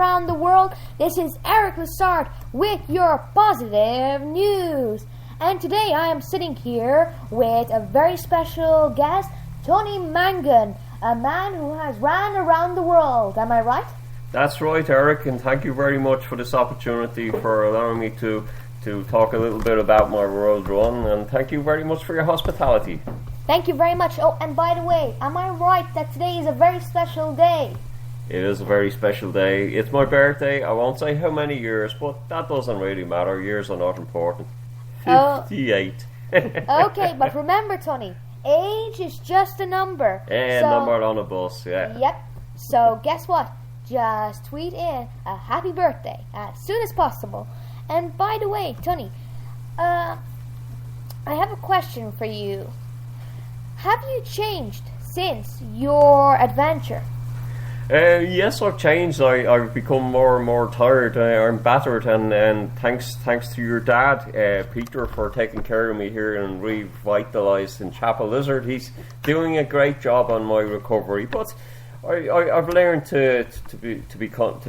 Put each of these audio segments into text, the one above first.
around the world. This is Eric Lassard with your positive news. And today I am sitting here with a very special guest, Tony Mangan, a man who has ran around the world. Am I right? That's right, Eric, and thank you very much for this opportunity, for allowing me to talk a little bit about my world run, and thank you very much for your hospitality. Thank you very much. Oh, and by the way, am I right that today is a very special day? It is a very special day. It's my birthday. I won't say how many years, but that doesn't really matter. Years are not important. 58. Okay, but remember, Tony, age is just a number. Yeah, number on a bus, yeah. Yep. So guess what? Just tweet in a happy birthday as soon as possible. And by the way, Tony, I have a question for you. Have you changed since your adventure? Yes, I've changed. I've become more and more tired. I'm battered, and thanks to your dad, Peter, for taking care of me here and revitalised in Chapel Lizard. He's doing a great job on my recovery. But I've learned to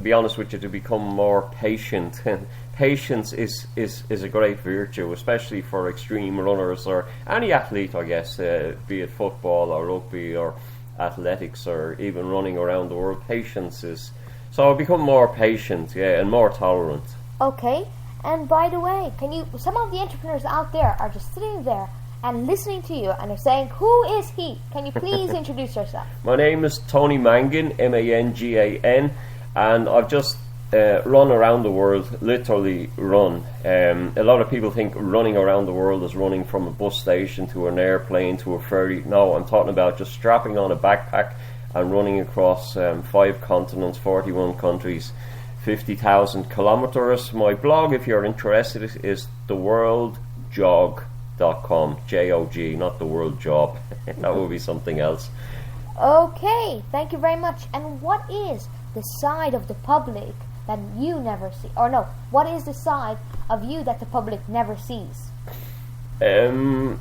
be honest with you, to become more patient. And patience is a great virtue, especially for extreme runners or any athlete, I guess, be it football or rugby or athletics or even running around the world. Patience is, so I've become more patient, yeah, and more tolerant. Okay, and by the way, some of the entrepreneurs out there are just sitting there and listening to you and are saying, who is he? Can you please introduce yourself? My name is Tony Mangan, Mangan, and I've just run around the world, literally run. A lot of people think running around the world is running from a bus station to an airplane to a ferry. No, I'm talking about just strapping on a backpack and running across 5 continents, 41 countries, 50,000 kilometers. My blog, if you're interested, is theworldjog.com, J-O-G, not the world job. That would be something else. Okay, thank you very much. And what is the side of the public that you never see? Or no, what is the side of you that the public never sees? To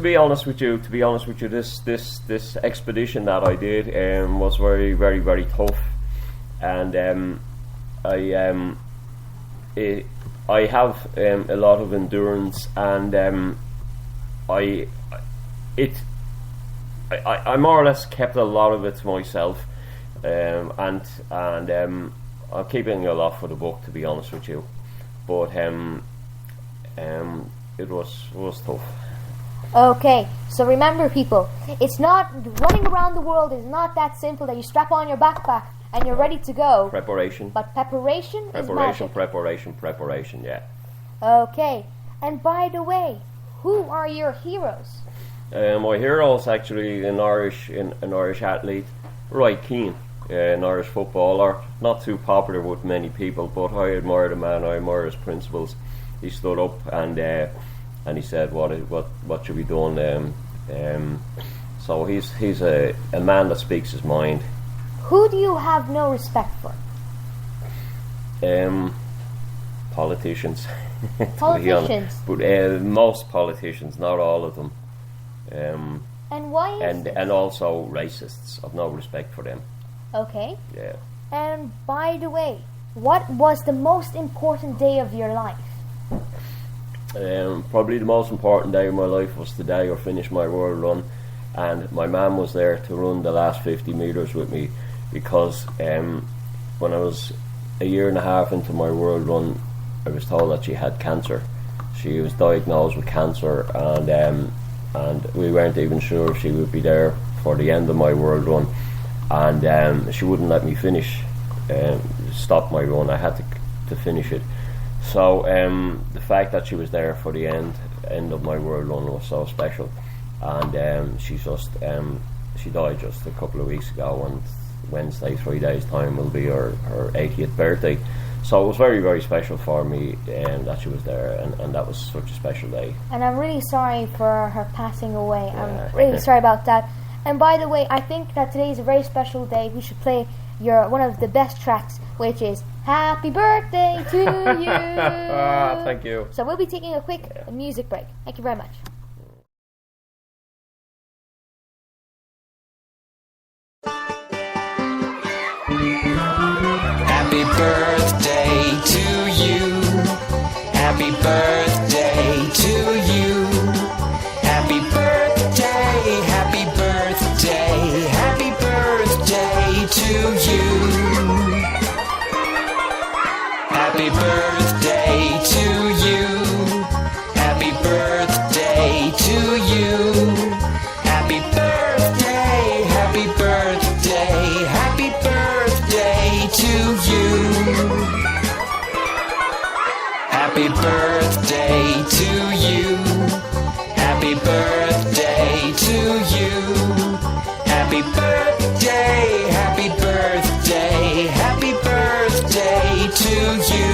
be honest with you, this expedition that I did was very, very, very tough, and I have a lot of endurance, and I more or less kept a lot of it to myself, and I'm keeping a lot for the book, to be honest with you, but it was tough. Okay, so remember, people, it's not, running around the world is not that simple that you strap on your backpack and you're ready to go. Preparation. But preparation is magic. Preparation, yeah. Okay, and by the way, who are your heroes? My hero is actually an Irish athlete, Roy Keane, an Irish footballer. Not too popular with many people, but I admire the man. I admire his principles. He stood up and he said, "What should be done?" So he's a man that speaks his mind. Who do you have no respect for? Politicians. Politicians. But most politicians, not all of them. And why is this? And also racists. I've no respect for them. Okay. Yeah. And by the way, what was the most important day of your life? Probably the most important day of my life was the day I finished my world run, and my mum was there to run the last 50 metres with me, because when I was a year and a half into my world run, I was told that she had cancer. She was diagnosed with cancer, and we weren't even sure if she would be there for the end of my world run, and she wouldn't let me stop my run. I had to finish it. So the fact that she was there for the end of my world run was so special, and she died just a couple of weeks ago, and Wednesday, 3 days time, will be her 80th birthday. So it was very, very special for me that she was there, and that was such a special day. And I'm really sorry for her passing away. I'm really sorry about that. And by the way, I think that today is a very special day. We should play one of the best tracks, which is Happy Birthday to You. Thank you. So we'll be taking a quick music break. Thank you very much. Happy Happy birthday to you. Happy birthday to you. Happy birthday, happy birthday, happy birthday to you. Happy birthday to you. Happy birthday to you. Happy birthday, happy birthday, happy birthday to you.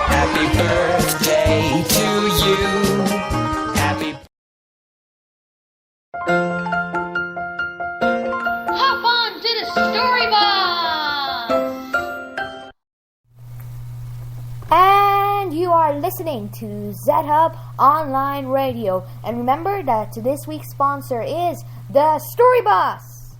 Happy birthday to you. Happy Hop on to the story bus! And you are listening to Z-Hub Online Radio. And remember that this week's sponsor is the Story Bus.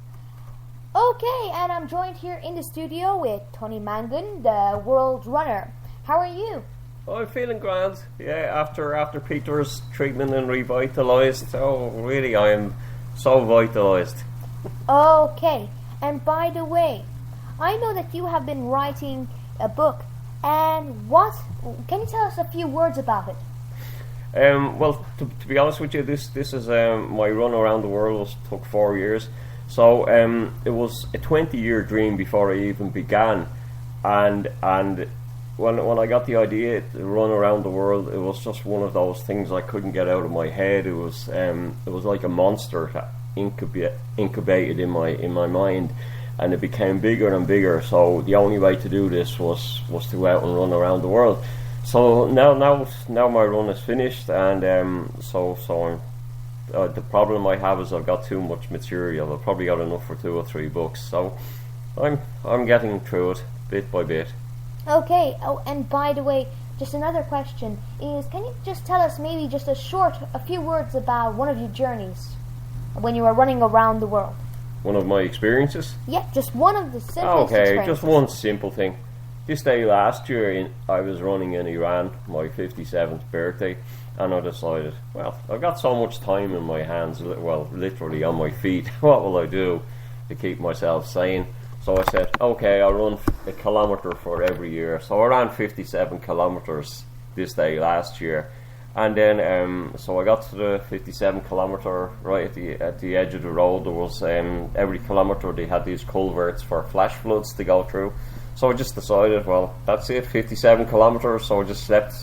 Okay, and I'm joined here in the studio with Tony Mangan, the World Runner. How are you? I'm feeling grand. Yeah, after Peter's treatment and revitalised. So really, I am so vitalised. Okay, and by the way, I know that you have been writing a book. And can you tell us a few words about it? Well, to be honest with you, this is my run around the world took 4 years. So it was a 20-year dream before I even began, and when I got the idea to run around the world, it was just one of those things I couldn't get out of my head. It was like a monster that incubated in my mind, and it became bigger and bigger. So the only way to do this was to go out and run around the world. So now my run is finished, and so the problem I have is I've got too much material. I've probably got enough for 2 or 3 books. So I'm getting through it bit by bit. Okay. Oh, and by the way, just another question is: can you just tell us maybe just a few words about one of your journeys when you were running around the world? One of my experiences? Yeah, just one of the simplest Okay, experiences. just one simple thing. This day last year, I was running in Iran, my 57th birthday, and I decided, well, I've got so much time in my hands, well, literally on my feet. What will I do to keep myself sane? So I said, okay, I'll run a kilometre for every year. So I ran 57 kilometres this day last year. And then, so I got to the 57 kilometre right at the edge of the road. There was every kilometre they had these culverts for flash floods to go through. So I just decided, well, that's it, 57 kilometres. So I just slept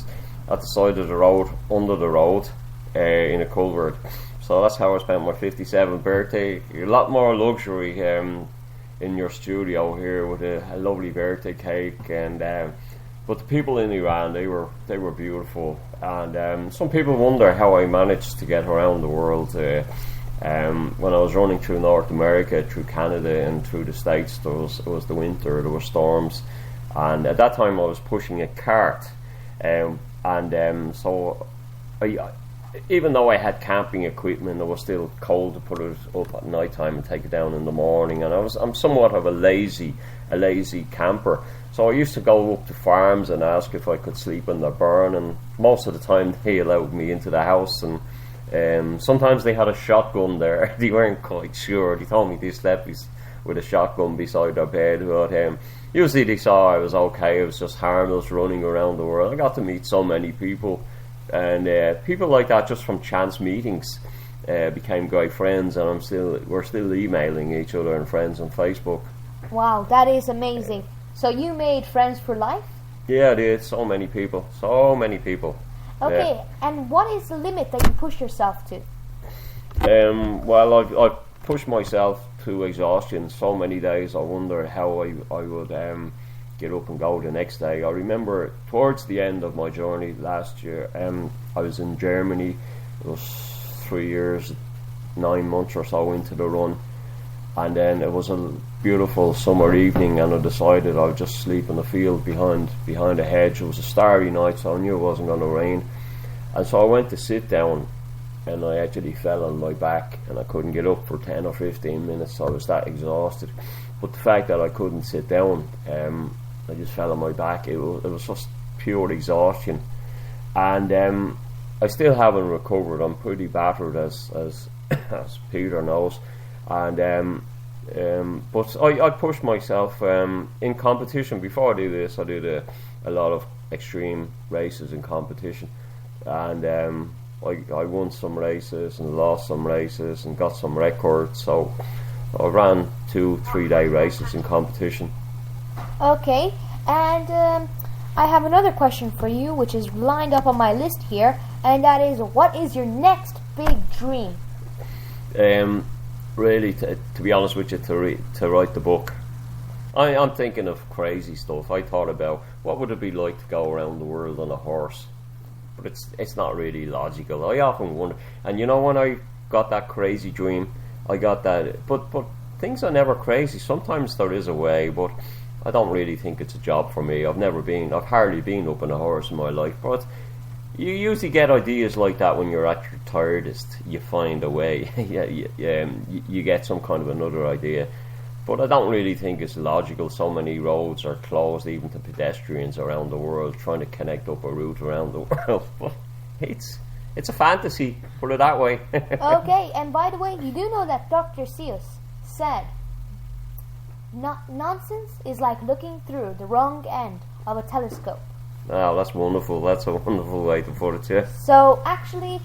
at the side of the road, under the road, in a culvert. So that's how I spent my 57th birthday. A lot more luxury in your studio here with a lovely birthday cake, and but the people in Iran, they were beautiful, and some people wonder how I managed to get around the world. When I was running through North America, through Canada, and through the States, it was the winter, there were storms, and at that time I was pushing a cart, so even though I had camping equipment, it was still cold to put it up at night time and take it down in the morning, and I'm somewhat of a lazy camper. So I used to go up to farms and ask if I could sleep in the barn, and most of the time they allowed me into the house, and sometimes they had a shotgun there. They weren't quite sure. They told me they slept with a shotgun beside their bed, but usually they saw I was okay. It was just harmless running around the world. I got to meet so many people, and people like that just from chance meetings became great friends, and we're still emailing each other and friends on Facebook. Wow, that is amazing. So you made friends for life? Yeah, I did. So many people. Okay, yeah. And what is the limit that you push yourself to? Well, I've pushed myself to exhaustion so many days. I wonder how I would get up and go the next day. I remember towards the end of my journey last year, I was in Germany. It was 3 years, 9 months or so into the run, and then it was a beautiful summer evening, and I decided I would just sleep in the field behind a hedge. It was a starry night, so I knew it wasn't going to rain, and so I went to sit down, and I actually fell on my back, and I couldn't get up for 10 or 15 minutes. So I was that exhausted. But the fact that I couldn't sit down, I just fell on my back. It was just pure exhaustion, and I still haven't recovered. I'm pretty battered, as as Peter knows, and but I pushed myself in competition. Before I do this, I did a lot of extreme races in competition, and I won some races and lost some races and got some records. So I ran 2-3 day races in competition. Okay, and I have another question for you, which is lined up on my list here, and that is, what is your next big dream? Really, to be honest with you, to write the book. I'm thinking of crazy stuff. I thought about what would it be like to go around the world on a horse, but it's not really logical. I often wonder, and you know, when I got that crazy dream, I got that. But things are never crazy. Sometimes there is a way, but I don't really think it's a job for me. I've hardly been up on a horse in my life, but you usually get ideas like that when you're at your tiredest. You find a way. You get some kind of another idea. But I don't really think it's logical. So many roads are closed, even to pedestrians around the world, trying to connect up a route around the world. But it's a fantasy, put it that way. Okay, and by the way, you do know that Dr. Seuss said, nonsense is like looking through the wrong end of a telescope. Oh, that's wonderful. That's a wonderful way to put it, yeah. So actually,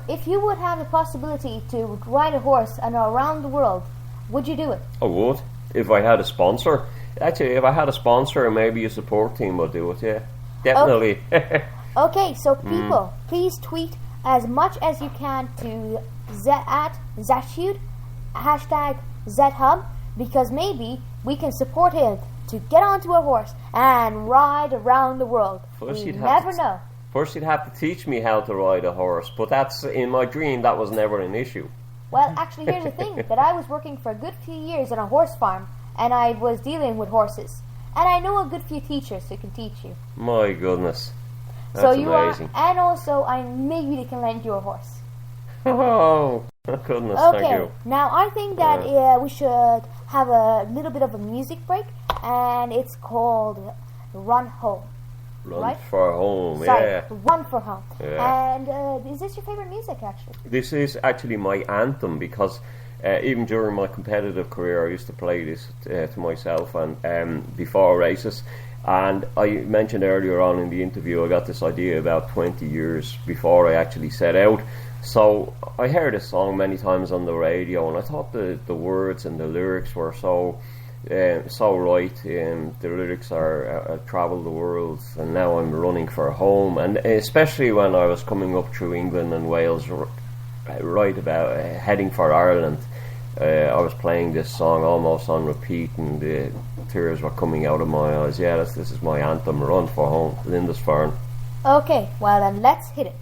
if you would have the possibility to ride a horse and around the world, would you do it? I would, if I had a sponsor. Actually, if I had a sponsor and maybe a support team, I'd do it, yeah. Definitely. Okay, so people, please tweet as much as you can to at Zashud, #ZHub, because maybe we can support him to get onto a horse and ride around the world. You never know. First you'd have to teach me how to ride a horse, but that's, in my dream, that was never an issue. Well, actually, here's the thing, that I was working for a good few years on a horse farm, and I was dealing with horses. And I know a good few teachers who can teach you. My goodness. That's so you amazing. And also, maybe they can lend you a horse. Oh, goodness, okay, thank you. Now I think that we should have a little bit of a music break, and it's called Run Home. Run for Home, Sorry, yeah. Run for Home. Yeah. And is this your favorite music, actually? This is actually my anthem, because even during my competitive career I used to play this to myself and before races. And I mentioned earlier on in the interview, I got this idea about 20 years before I actually set out. So I heard this song many times on the radio, and I thought the words and the lyrics were so right. The lyrics are travel the world, and now I'm running for home. And especially when I was coming up through England and Wales, right about heading for Ireland, I was playing this song almost on repeat, and the tears were coming out of my eyes. Yeah, this is my anthem, Run for Home, Lindisfarne. Okay, well then let's hit it.